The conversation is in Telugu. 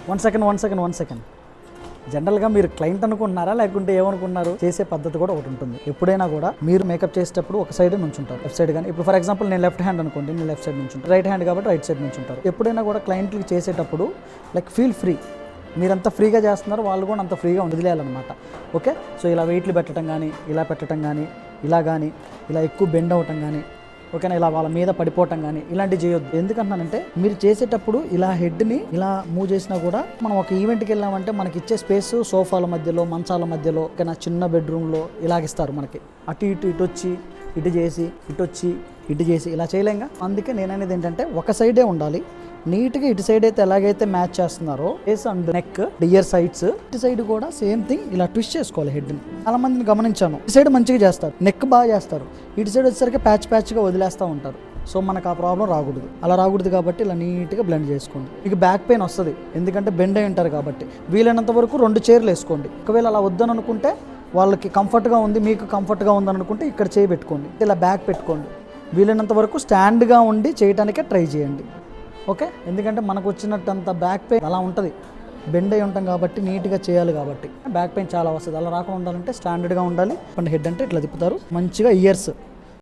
వన్ సెకండ్ జనరల్గా మీరు క్లయింట్ అనుకుంటున్నారా లేకుంటే ఏమనుకున్నారు? చేసే పద్ధతి కూడా ఒకటి ఉంటుంది. ఎప్పుడైనా కూడా మీరు మేకప్ చేసేటప్పుడు ఒక సైడ్ నుంచి ఉంటారు, లెఫ్ట్ సైడ్. కానీ ఇప్పుడు ఫర్ ఎగ్జాంపుల్ నేను లెఫ్ట్ హ్యాండ్ అనుకోండి, నేను లెఫ్ట్ సైడ్ నుంచి ఉంటాను, రైట్ హ్యాండ్ కాబట్టి రైట్ సైడ్ నుంచి ఉంటారు. ఎప్పుడైనా కూడా క్లయింట్లకి చేసేటప్పుడు లైక్ ఫీల్ ఫ్రీ, మీరంతా ఫ్రీగా చేస్తున్నారు, వాళ్ళు కూడా అంత ఫ్రీగా వదిలేయాలన్నమాట. ఓకే, సో ఇలా వెయిట్లు పెట్టడం కానీ, ఇలా పెట్టడం కానీ, ఇలా ఎక్కువ బెండ్ అవ్వటం కానీ, ఓకేనా, ఇలా వాళ్ళ మీద పడిపోవటం కానీ ఇలాంటివి చేయొద్దు. ఎందుకంటున్నానంటే మీరు చేసేటప్పుడు ఇలా హెడ్ని ఇలా మూవ్ చేసినా కూడా మనం ఒక ఈవెంట్కి వెళ్ళామంటే మనకి ఇచ్చే స్పేస్ సోఫాల మధ్యలో, మంచాల మధ్యలో, ఓకేనా, చిన్న బెడ్రూమ్లో ఇలాగిస్తారు మనకి. అటు వచ్చి ఇటు చేసి, ఇటు చేసి ఇలా చేయలేంగా. అందుకే నేను అనేది ఏంటంటే ఒక సైడే ఉండాలి నీట్గా. ఇటు సైడ్ అయితే ఎలాగైతే మ్యాచ్ చేస్తున్నారో face and neck, year sides, ఇటు సైడ్ కూడా సేమ్ థింగ్ ఇలా ట్విస్ట్ చేసుకోవాలి హెడ్ని. చాలా మందిని గమనించాను, ఇటు సైడ్ మంచిగా చేస్తారు, నెక్ బాగా చేస్తారు, ఇటు సైడ్ వచ్చేసరికి ప్యాచ్గా వదిలేస్తూ ఉంటారు. సో మనకు ఆ ప్రాబ్లం రాకూడదు. అలా రాకూడదు కాబట్టి ఇలా నీట్గా బ్లెండ్ చేసుకోండి. మీకు బ్యాక్ పెయిన్ వస్తుంది ఎందుకంటే బెండ్ అయి ఉంటారు కాబట్టి. వీలైనంత వరకు 2 చైర్లు వేసుకోండి. ఒకవేళ అలా వద్దని అనుకుంటే, వాళ్ళకి కంఫర్ట్గా ఉంది, మీకు కంఫర్ట్గా ఉందని అనుకుంటే ఇక్కడ చేయి పెట్టుకోండి, ఇలా బ్యాక్ పెట్టుకోండి. వీలైనంత వరకు స్టాండ్గా ఉండి చేయడానికే ట్రై చేయండి. ఓకే, ఎందుకంటే మనకు వచ్చినట్టంత బ్యాక్ పెయిన్ అలా ఉంటుంది, బెండ్ అయి ఉంటాం కాబట్టి, నీట్గా చేయాలి కాబట్టి బ్యాక్ పెయిన్ చాలా వస్తుంది. అలా రాకుండా ఉండాలంటే స్టాండర్డ్గా ఉండాలి. హెడ్ అంటే ఇట్లా తిప్పుతారు, మంచిగా ఇయర్స్